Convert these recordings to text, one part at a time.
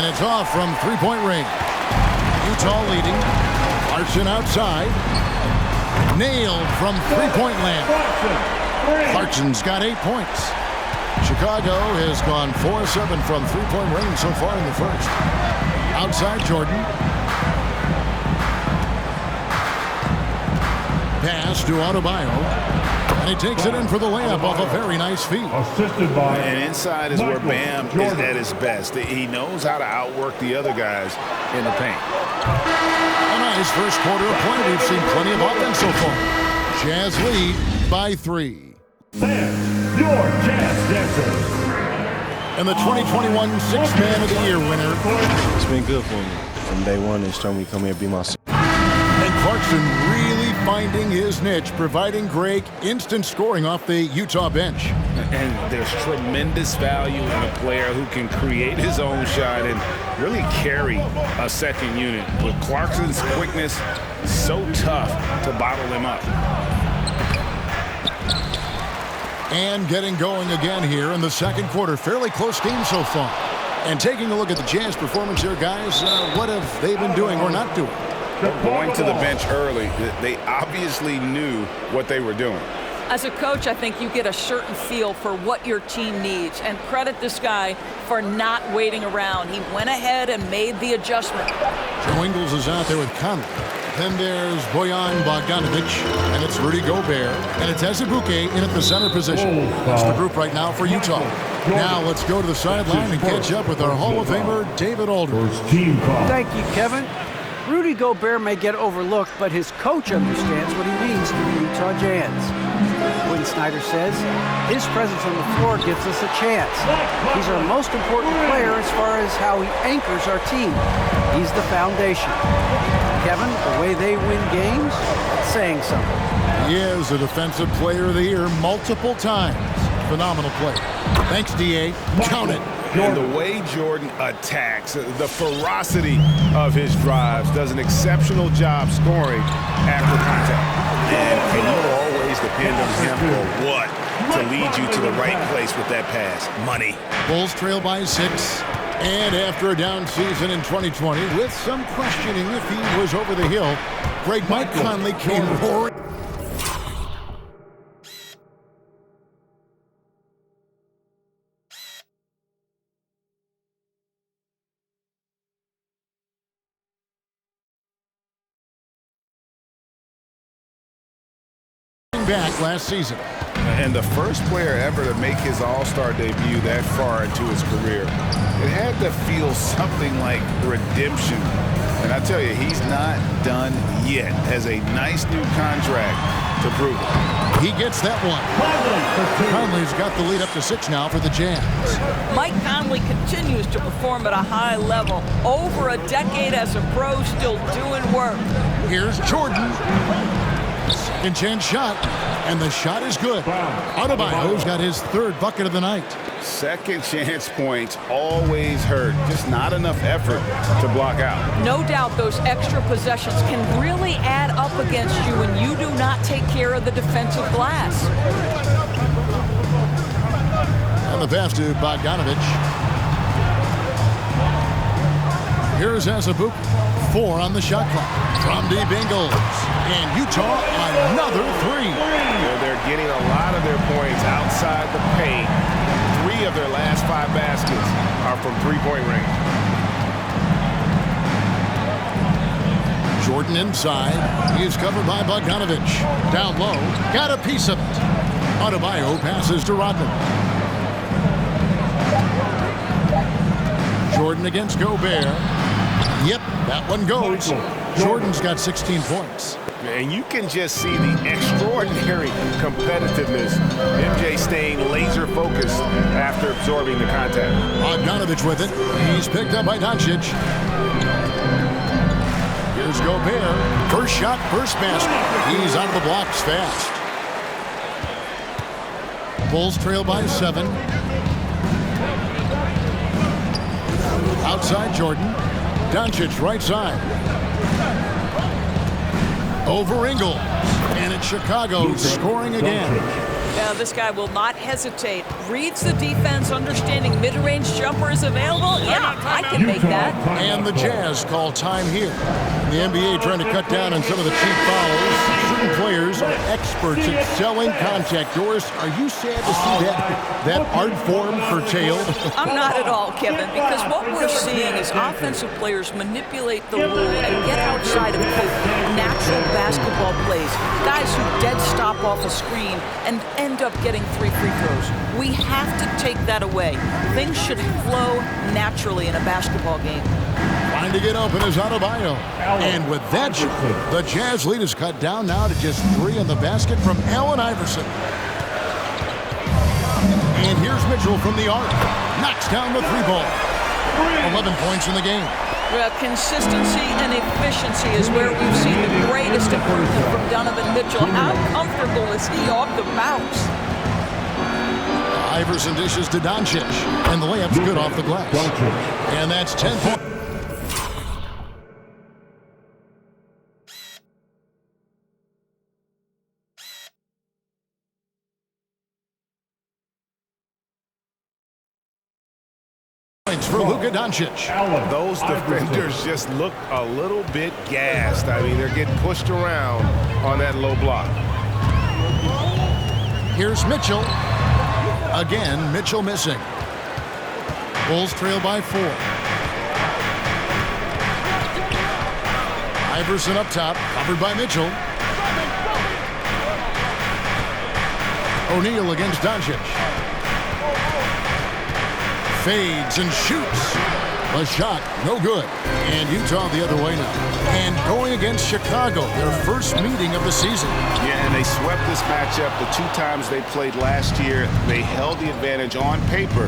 And it's off from three-point range. Utah leading. Clarkson outside. Nailed from three-point land. Clarkson's got 8 points. Chicago has gone 4-7 from three-point range so far in the first. Outside Jordan. Pass to Adebayo. And he takes it in for the layup off a very nice feed. Assisted by and inside is where Bam is at his best. He knows how to outwork the other guys in the paint. A nice first quarter of play. We've seen plenty of offense so far. Jazz lead by 3. There's your Jazz Dancers. And the 2021 Sixth Man of the Year winner. It's been good for me. From day one, they showed me to come here and be myself. And Clarkson really finding his niche, providing Greg instant scoring off the Utah bench. And there's tremendous value in a player who can create his own shot and really carry a second unit. With Clarkson's quickness, so tough to bottle him up. And getting going again here in the second quarter. Fairly close game so far. And taking a look at the Jazz performance here, guys, what have they been doing or not doing? Going to the bench early, they obviously knew what they were doing. As a coach, I think you get a certain feel for what your team needs, and credit this guy for not waiting around. He went ahead and made the adjustment. Joe Ingles is out there with Conley. Then there's Bojan Bogdanovic, and it's Rudy Gobert, and it's Azubuike in at the center position. That's the group right now for Utah. Now let's go to the sideline and catch up with our Hall of Famer, David Aldridge. Thank you, Kevin. Rudy Gobert may get overlooked, but his coach understands what he means to the Utah Jazz. Quinn Snyder says, his presence on the floor gives us a chance. He's our most important player as far as how he anchors our team. He's the foundation. Kevin, the way they win games, saying something. He is a Defensive Player of the Year multiple times. Phenomenal play. Thanks, D.A. Count it. And the way Jordan attacks, the ferocity of his drives, does an exceptional job scoring after contact. And you will always depend on him for what to lead you to the right place with that pass. Money. Bulls trail by 6. And after a down season in 2020, with some questioning if he was over the hill, Mike Conley came roaring. Back last season. And the first player ever to make his All-Star debut that far into his career. It had to feel something like redemption. And I tell you, he's not done yet. Has a nice new contract to prove it. He gets that one. Conley's got the lead up to 6 now for the Jazz. Mike Conley continues to perform at a high level. Over a decade as a pro, still doing work. Here's Jordan. Second chance shot, and the shot is good. Adebayo's got his 3rd bucket of the night. Second chance points always hurt. Just not enough effort to block out. No doubt those extra possessions can really add up against you when you do not take care of the defensive glass. And the pass to Bogdanovic. Here's Azubuike. 4 on the shot clock from deep Ingles. And Utah another 3. They're getting a lot of their points outside the paint. 3 of their last 5 baskets are from three-point range. Jordan inside. He is covered by Bogdanovic. Down low. Got a piece of it. Adebayo passes to Rodman. Jordan against Gobert. Yep, that one goes. Jordan's got 16 points. And you can just see the extraordinary competitiveness. MJ staying laser focused after absorbing the contact. Bogdanovic with it. He's picked up by Doncic. Here's Gobert. First shot, first basket. He's out of the blocks fast. Bulls trail by 7. Outside Jordan. Doncic right side. Over Ingles. And it's Chicago scoring again. Yeah, this guy will not hesitate. reads the defense, understanding mid-range jumper is available. Yeah, I can make that. And the Jazz call time here. The NBA trying to cut down on some of the cheap fouls. Certain players are experts at selling contact. Doris, are you sad to see that art form curtailed? I'm not at all, Kevin, because what we're seeing is offensive players manipulate the rule and get outside of, quote, natural basketball plays. Guys who dead stop off a screen and end up getting 3 free throws. We have to take that away. Things should flow naturally in a basketball game. Trying to get open is Adebayo. And with that shot, the Jazz lead is cut down now to just 3 on the basket from Allen Iverson. And here's Mitchell from the arc. Knocks down the 3-ball. 11 points in the game. Well, consistency and efficiency is where we've seen the greatest improvement from Donovan Mitchell. How comfortable is he off the bounce? Iverson dishes to Doncic. And the layup's good off the glass. And that's 10 points. For Luka Doncic. Those defenders just look a little bit gassed. I mean, they're getting pushed around on that low block. Here's Mitchell. Again, Mitchell missing. Bulls trail by 4. Iverson up top, covered by Mitchell. O'Neal against Doncic. Fades and shoots. A shot, no good. And Utah the other way now. And going against Chicago, their first meeting of the season. Yeah, and they swept this matchup the 2 times they played last year. They held the advantage on paper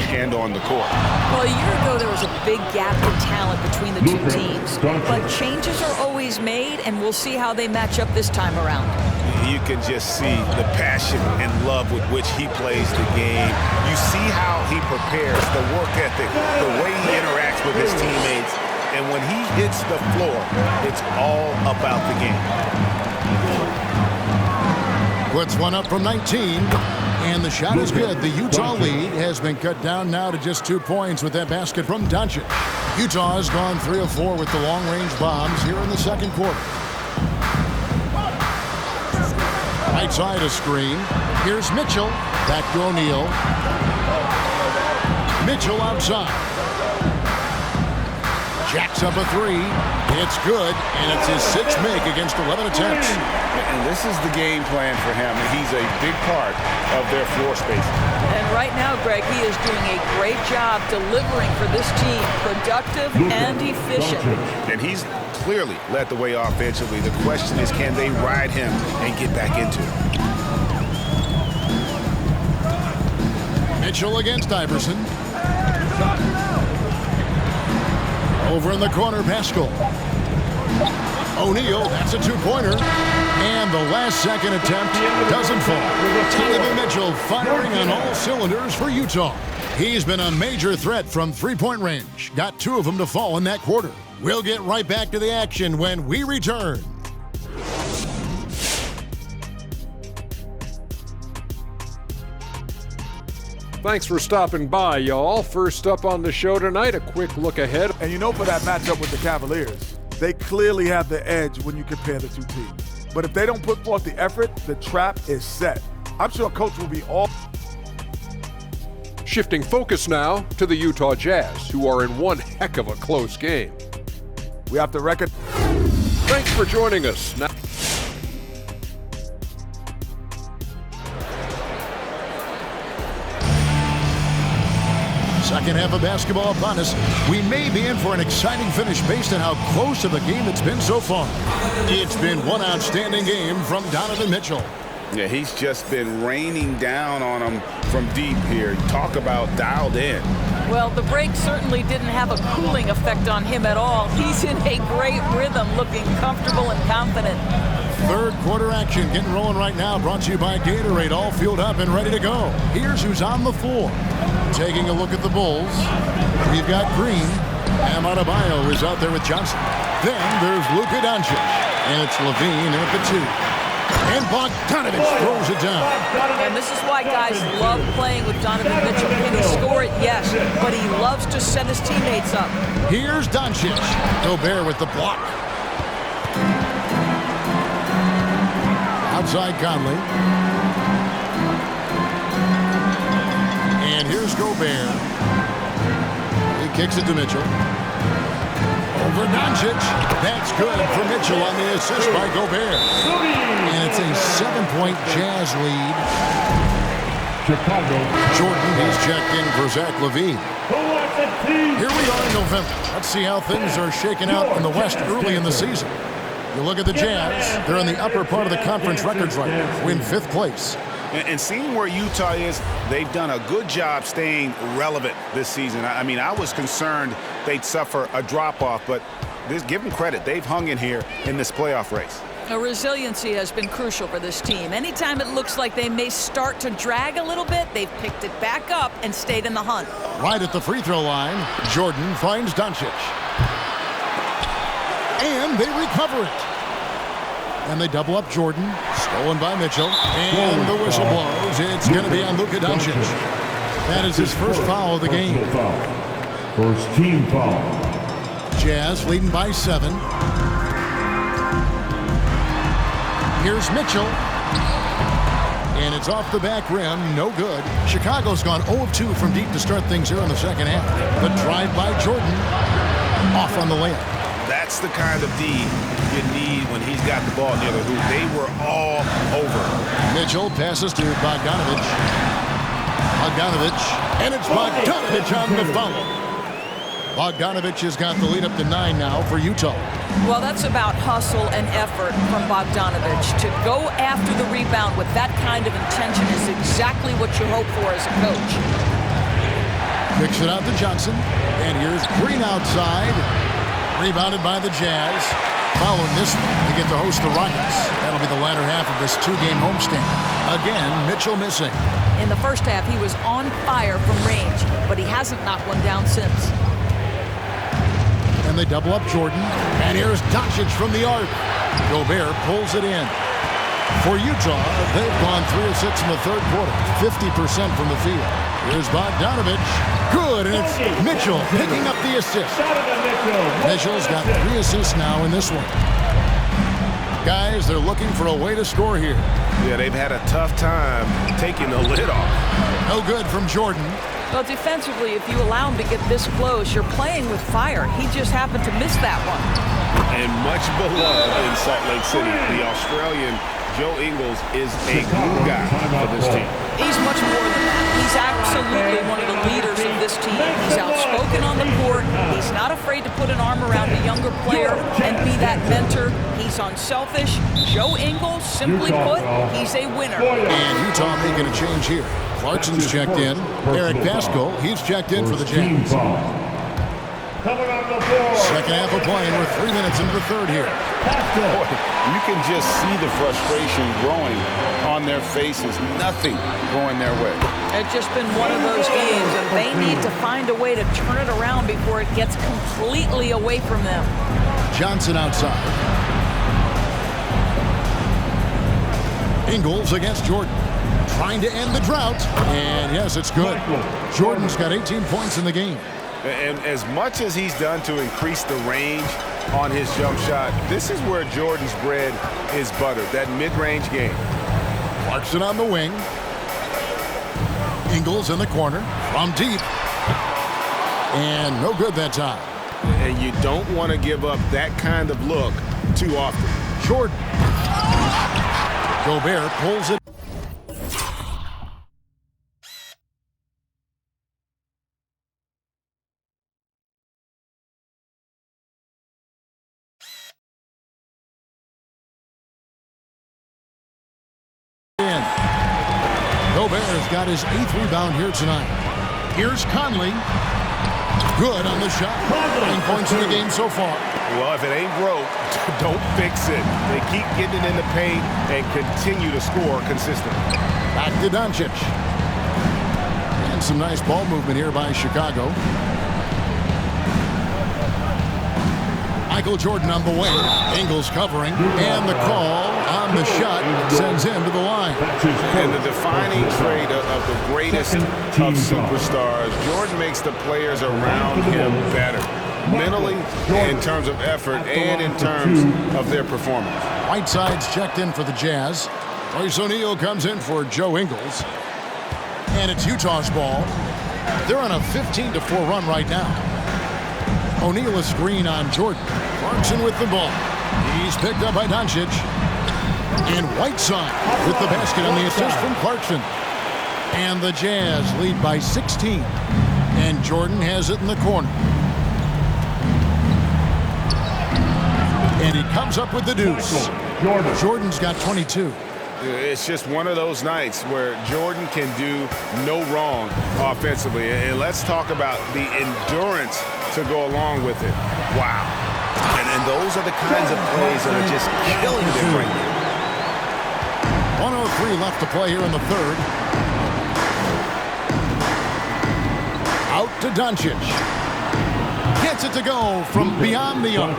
and on the court. Well, a year ago, there was a big gap in talent between the 2 teams. But changes are always made, and we'll see how they match up this time around. You can just see the passion and love with which he plays the game. You see how he prepares, the work ethic, the way he interacts with his teammates. And when he hits the floor, it's all about the game. Puts one up from 19. And the shot is good. The Utah lead has been cut down now to just 2 points with that basket from Doncic. Utah has gone 3 of 4 with the long-range bombs here in the second quarter. Right side a screen. Here's Mitchell. Back to O'Neal. Mitchell outside. Jacks up a 3. It's good, and it's his 6th make against 11 attempts. And this is the game plan for him, and he's a big part of their floor space. And right now, Greg, he is doing a great job delivering for this team, productive and efficient. And he's clearly led the way offensively. The question is, can they ride him and get back into it? Mitchell against Iverson. Over in the corner, Pascal. O'Neal, that's a 2-pointer. And the last second attempt doesn't fall. Donovan Mitchell firing on all cylinders for Utah. He's been a major threat from 3-point range. Got 2 of them to fall in that quarter. We'll get right back to the action when we return. Thanks for stopping by, y'all. First up on the show tonight, a quick look ahead. And you know, for that matchup with the Cavaliers, they clearly have the edge when you compare the 2 teams. But if they don't put forth the effort, the trap is set. I'm sure Coach will be all... Shifting focus now to the Utah Jazz, who are in one heck of a close game. We have to reckon... Thanks for joining us. Now Second half of basketball upon us. We may be in for an exciting finish based on how close of a game it's been so far. It's been one outstanding game from Donovan Mitchell. Yeah, he's just been raining down on them from deep here. Talk about dialed in. Well, the break certainly didn't have a cooling effect on him at all. He's in a great rhythm, looking comfortable and confident. Third quarter action getting rolling right now, brought to you by Gatorade, all fueled up and ready to go. Here's who's on the floor. Taking a look at the Bulls, we've got Green. Adebayo is out there with Johnson. Then there's Luka Doncic, and it's Levine at the 2. And Bogdanovich throws it down. And this is why guys love playing with Donovan Mitchell. Can he score it? Yes. But he loves to set his teammates up. Here's Doncic. Gobert with the block. Outside Conley. And here's Gobert. He kicks it to Mitchell. Over Doncic. That's good for Mitchell on the assist by Gobert. And it's a 7-point Jazz lead. Chicago. Jordan, he's checked in for Zach LaVine. Here we are in November. Let's see how things are shaking out in the West early in the season. You look at the Jazz. They're in the upper part of the conference records right now. We're in 5th place. And seeing where Utah is, they've done a good job staying relevant this season. I mean, I was concerned they'd suffer a drop-off, but give them credit. They've hung in here in this playoff race. Resiliency has been crucial for this team. Anytime it looks like they may start to drag a little bit, they've picked it back up and stayed in the hunt. Right at the free throw line, Jordan finds Doncic. And they recover it. And they double up Jordan. Stolen by Mitchell. And the whistle blows. It's going to be on Luka Doncic. That is his first foul of the game. First team foul. Jazz leading by 7. Here's Mitchell. And it's off the back rim. No good. Chicago's gone 0 of 2 from deep to start things here in the second half. The drive by Jordan. Off on the layup. That's the kind of D you need when he's got the ball near the hoop. They were all over. Mitchell passes to Bogdanovich. And it's Bogdanovich on the foul. Bogdanovich has got the lead up to 9 now for Utah. Well, that's about hustle and effort from Bogdanovich. To go after the rebound with that kind of intention is exactly what you hope for as a coach. Kicks it out to Johnson. And here's Green outside. Rebounded by the Jazz. Following this one, they get to host the Rockets. That'll be the latter half of this 2-game homestand. Again, Mitchell missing. In the first half, he was on fire from range, but he hasn't knocked one down since. And they double up Jordan. And here's Doncic from the arc. Gobert pulls it in. For Utah, they've gone 3 of 6 in the third quarter. 50% from the field. Here's Bogdanovich. Good, and it's Mitchell picking up the assist. Mitchell's got 3 assists now in this one. Guys, they're looking for a way to score here. Yeah, they've had a tough time taking the lid off. No good from Jordan. Well, defensively, if you allow him to get this close, you're playing with fire. He just happened to miss that one. And much beloved in Salt Lake City, the Australian Joe Ingles is a glue guy for this team. He's much more than that. He's absolutely one of the leaders of this team. He's outspoken on the court. He's not afraid to put an arm around a younger player and be that mentor. He's unselfish. Joe Ingles, simply put, he's a winner. And Utah making a change here. Clarkson's checked in. Eric Pascal, he's checked in for the Jazz. Second half of playing. We're 3 minutes into the third here. Boy, you can just see the frustration growing on their faces. Nothing going their way. It's just been one of those games, and they need to find a way to turn it around before it gets completely away from them. Johnson outside. Ingles against Jordan. Trying to end the drought. And yes, it's good. Jordan's got 18 points in the game. And as much as he's done to increase the range on his jump shot, this is where Jordan's bread is buttered, that mid-range game. Clarkson on the wing. Ingles in the corner from deep. And no good that time. And you don't want to give up that kind of look too often. Jordan. Gobert pulls it. Gobert's got his 8th rebound here tonight. Here's Conley. Good on the shot. 9 points in the game so far. Well, if it ain't broke, don't fix it. They keep getting it in the paint and continue to score consistently. Back to Doncic. And some nice ball movement here by Chicago. Michael Jordan on the wing. Ingles covering. And the call on the shot sends him to the line. And the defining trait of the greatest of superstars, Jordan makes the players around him better. Mentally, in terms of effort, and in terms of their performance. Whiteside's checked in for the Jazz. Royce O'Neal comes in for Joe Ingles. And it's Utah's ball. They're on a 15-4 run right now. O'Neal a screen on Jordan. Clarkson with the ball. He's picked up by Doncic. And Whiteside with the basket on the assist from Clarkson. And the Jazz lead by 16. And Jordan has it in the corner. And he comes up with the deuce. Jordan's got 22. It's just one of those nights where Jordan can do no wrong offensively. And let's talk about the endurance to go along with it. Wow. And those are the kinds of plays that are just killing them right now. 1:03 left to play here in the third. Out to Doncic. Gets it to go from beyond the arc.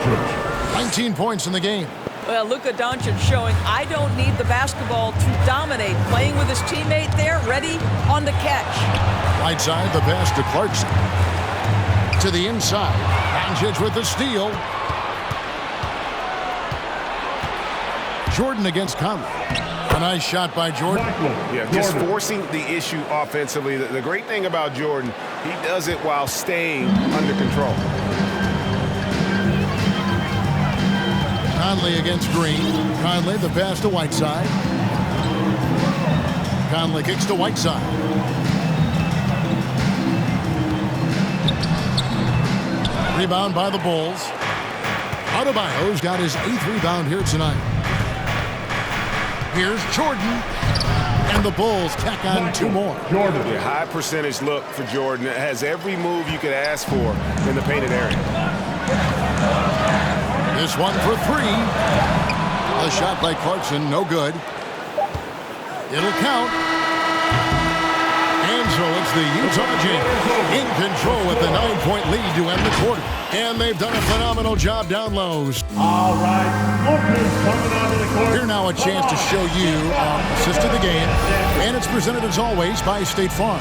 19 points in the game. Well, Luka Doncic showing I don't need the basketball to dominate. Playing with his teammate there, ready on the catch. Right side, the pass to Clarkson. To the inside. Doncic with the steal. Jordan against Conley. A nice shot by Jordan. Yeah, just forcing the issue offensively. The great thing about Jordan, he does it while staying under control. Conley against Green. Conley, the pass to Whiteside. Conley kicks to Whiteside. Rebound by the Bulls. Adebayo's got his 8th rebound here tonight. Here's Jordan. And the Bulls tack on 2 more. Jordan, a high percentage look for Jordan. It has every move you could ask for in the painted area. This one for 3. A shot by Clarkson, no good. It'll count. And so it's the Utah Jazz in control with the 9-point lead to end the quarter. And they've done a phenomenal job down low. All right, Lucas coming onto the court. Here now a chance to show you assist of the game. And it's presented as always by State Farm.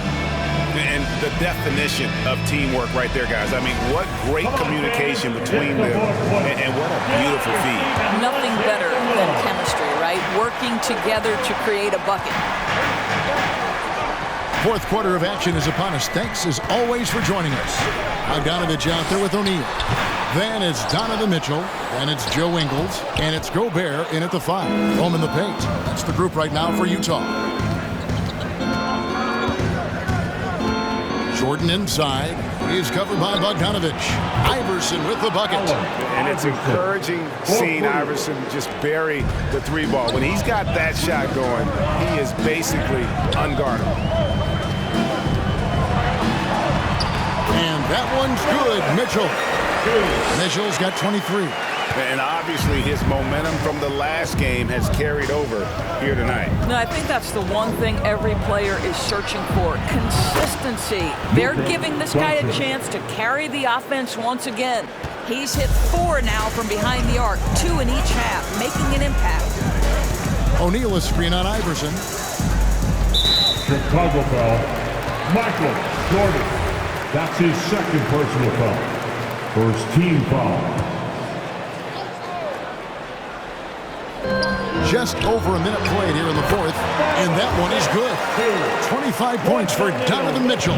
And the definition of teamwork right there, guys. I mean, what great communication between them, and what a beautiful feed. Nothing better than chemistry, right? Working together to create a bucket. 4th quarter of action is upon us. Thanks as always for joining us. Bogdanovich out there with O'Neal. Then it's Donovan Mitchell. Then it's Joe Ingles. And it's Gobert in at the 5. Home in the paint. That's the group right now for Utah. Jordan inside. He's covered by Bogdanovich. Iverson with the bucket. And it's encouraging seeing Iverson just bury the 3 ball. When he's got that shot going, he is basically unguardable. And that one's good. Mitchell's got 23. And obviously his momentum from the last game has carried over here tonight. No, I think that's the one thing every player is searching for. Consistency. They're giving this guy a chance to carry the offense once again. He's hit 4 now from behind the arc, 2 in each half, making an impact. O'Neal a screen on Iverson. Chicago foul. Michael Jordan. That's his 2nd personal foul. 1st team foul. Just over a minute played here in the 4th, and that one is good. 25 points for Donovan Mitchell.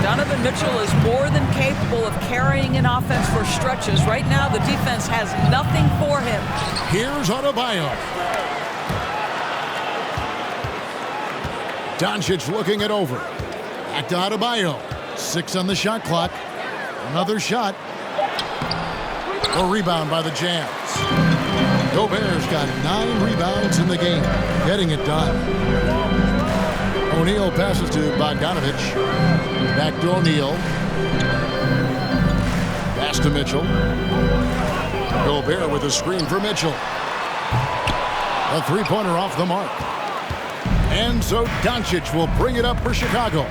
Donovan Mitchell is more than capable of carrying an offense for stretches. Right now, the defense has nothing for him. Here's Adebayo. Doncic looking it over. Back to Adebayo. 6 on the shot clock. Another shot. A rebound by the Jazz. Gobert's got 9 rebounds in the game, getting it done. O'Neal passes to Bogdanovich. Back to O'Neal. Pass to Mitchell. Gobert with a screen for Mitchell. A 3-pointer off the mark. And so Doncic will bring it up for Chicago.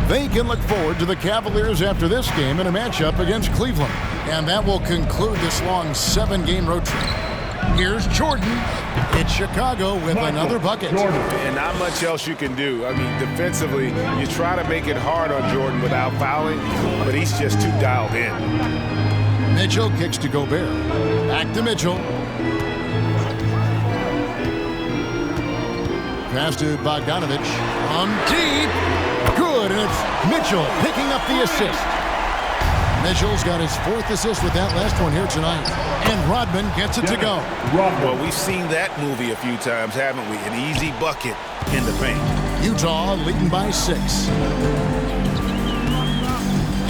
They can look forward to the Cavaliers after this game in a matchup against Cleveland. And that will conclude this long 7-game road trip. Here's Jordan. It's Chicago with another bucket. And not much else you can do. I mean, defensively, you try to make it hard on Jordan without fouling, but he's just too dialed in. Mitchell kicks to Gobert. Back to Mitchell. Pass to Bogdanovic. On deep. Good, and it's Mitchell picking up the assist. Mitchell's got his 4th assist with that last one here tonight. And Rodman gets it to go. Well, we've seen that movie a few times, haven't we? An easy bucket in the paint. Utah leading by 6.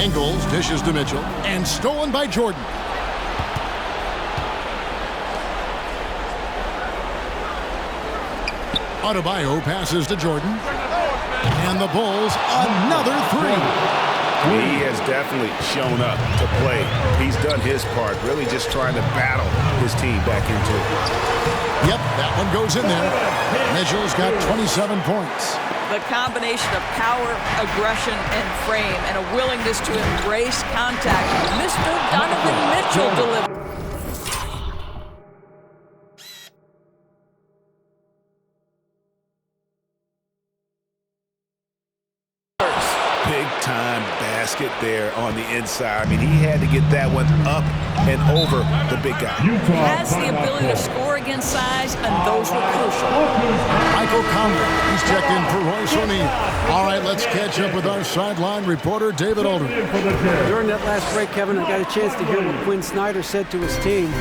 Ingles dishes to Mitchell. And stolen by Jordan. Adebayo passes to Jordan. And the Bulls, another 3. He has definitely shown up to play. He's done his part, really just trying to battle his team back into it. Yep, that one goes in there. Mitchell's got 27 points. The combination of power, aggression, and frame, and a willingness to embrace contact. Mr. Donovan Mitchell delivers. Big-time basket there on the inside. I mean, he had to get that one up and over the big guy. He has the ability to score against size, and those were crucial. Michael Conley, he's checked in for Royce O'Neal. All right, let's catch up with our sideline reporter, David Aldridge. During that last break, Kevin, I got a chance to hear what Quinn Snyder said to his team.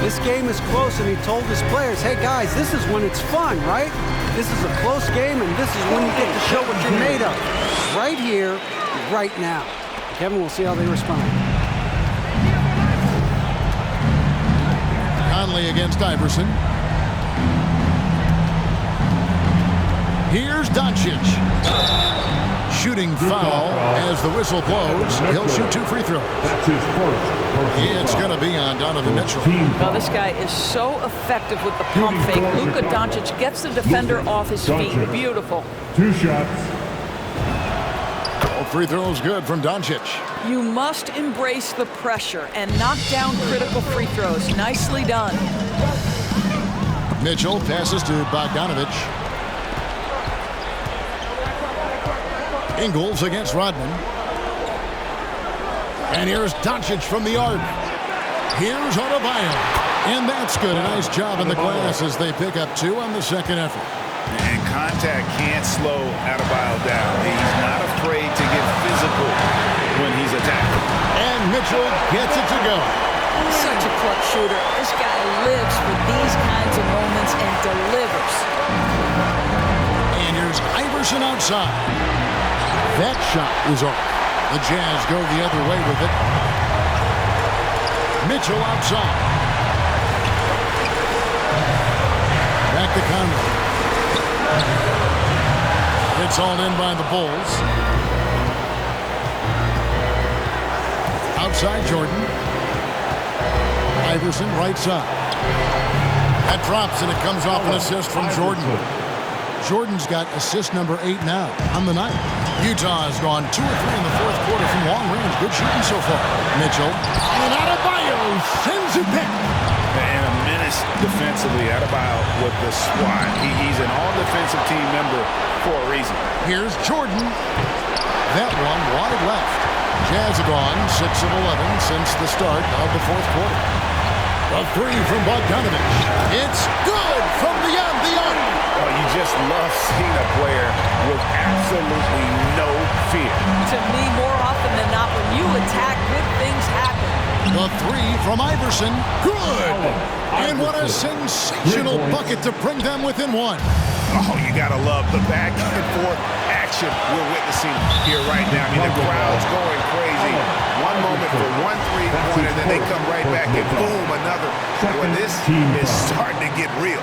This game is close, and he told his players, hey, guys, this is when it's fun, right? This is a close game, and this is when you get to show what you're made of. Right here, right now. Kevin, we'll see how they respond. Conley against Iverson. Here's Doncic. Shooting foul as the whistle blows. He'll shoot 2 free throws. That's his first. It's going to be on Donovan Mitchell. Well, this guy is so effective with the pump fake. Luka Doncic gets the defender off his feet. Beautiful. 2 shots. All free throws good from Doncic. You must embrace the pressure and knock down critical free throws. Nicely done. Mitchell passes to Bogdanovic. Ingles against Rodman. And here's Doncic from the arc. Here's Adebayo. And that's good. A nice job in the glass as they pick up 2 on the second effort. And contact can't slow Adebayo down. He's not afraid to get physical when he's attacking. And Mitchell gets it to go. Such a clutch shooter. This guy lives for these kinds of moments and delivers. And here's Iverson outside. That shot is off. The Jazz go the other way with it. Mitchell outside. Back to Conley. It's all in by the Bulls. Outside Jordan. Iverson right side. That drops and it comes off an assist from Jordan. Jordan's got assist number 8 now on the night. Utah has gone 2 or 3 in the fourth quarter from long range. Good shooting so far. Mitchell. And Adebayo sends it back. And a menace defensively. Adebayo with the swat. He's an all-defensive team member for a reason. Here's Jordan. That one wide left. Jazz have gone 6 of 11 since the start of the fourth quarter. A 3 from Bogdanovic. It's good from beyond the arc. Oh, you just love seeing a player with absolutely no fear. To me, more often than not, when you attack, good things happen. The 3 from Iverson. Good. And what a sensational bucket to bring them within 1. Oh, you got to love the back and forth action we're witnessing here right now. I mean, the crowd's going crazy. One moment for 1 3-pointer, and then they come right back and boom, another. Well, this is starting to get real.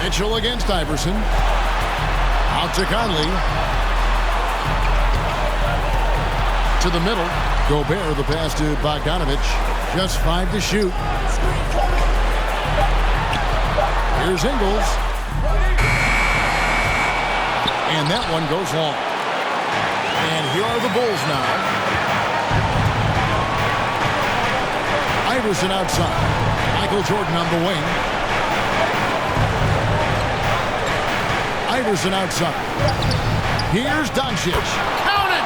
Mitchell against Iverson. Out to Conley. To the middle. Gobert, the pass to Bogdanovic. Just 5 to shoot. Here's Ingles. And that one goes long. And here are the Bulls now. Iverson outside. Michael Jordan on the wing. Iverson outside. Here's Doncic. Count it!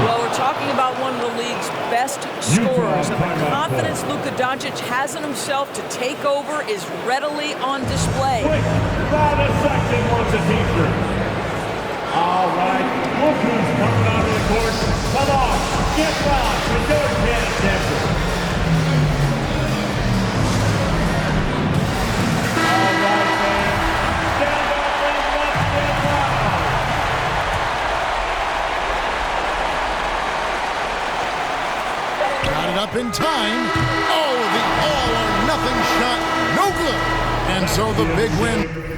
Well, we're talking about one of the league's best scorers, and the confidence Luka Doncic has in himself to take over is readily on display. Quick, about a second wants a t-shirt. All right, look who's coming out of the court. Come on, get loud, and don't pay attention. All right, man, stand up and let's get loud. Got it up in time. Oh, the all-or-nothing shot. No good. And so the big win.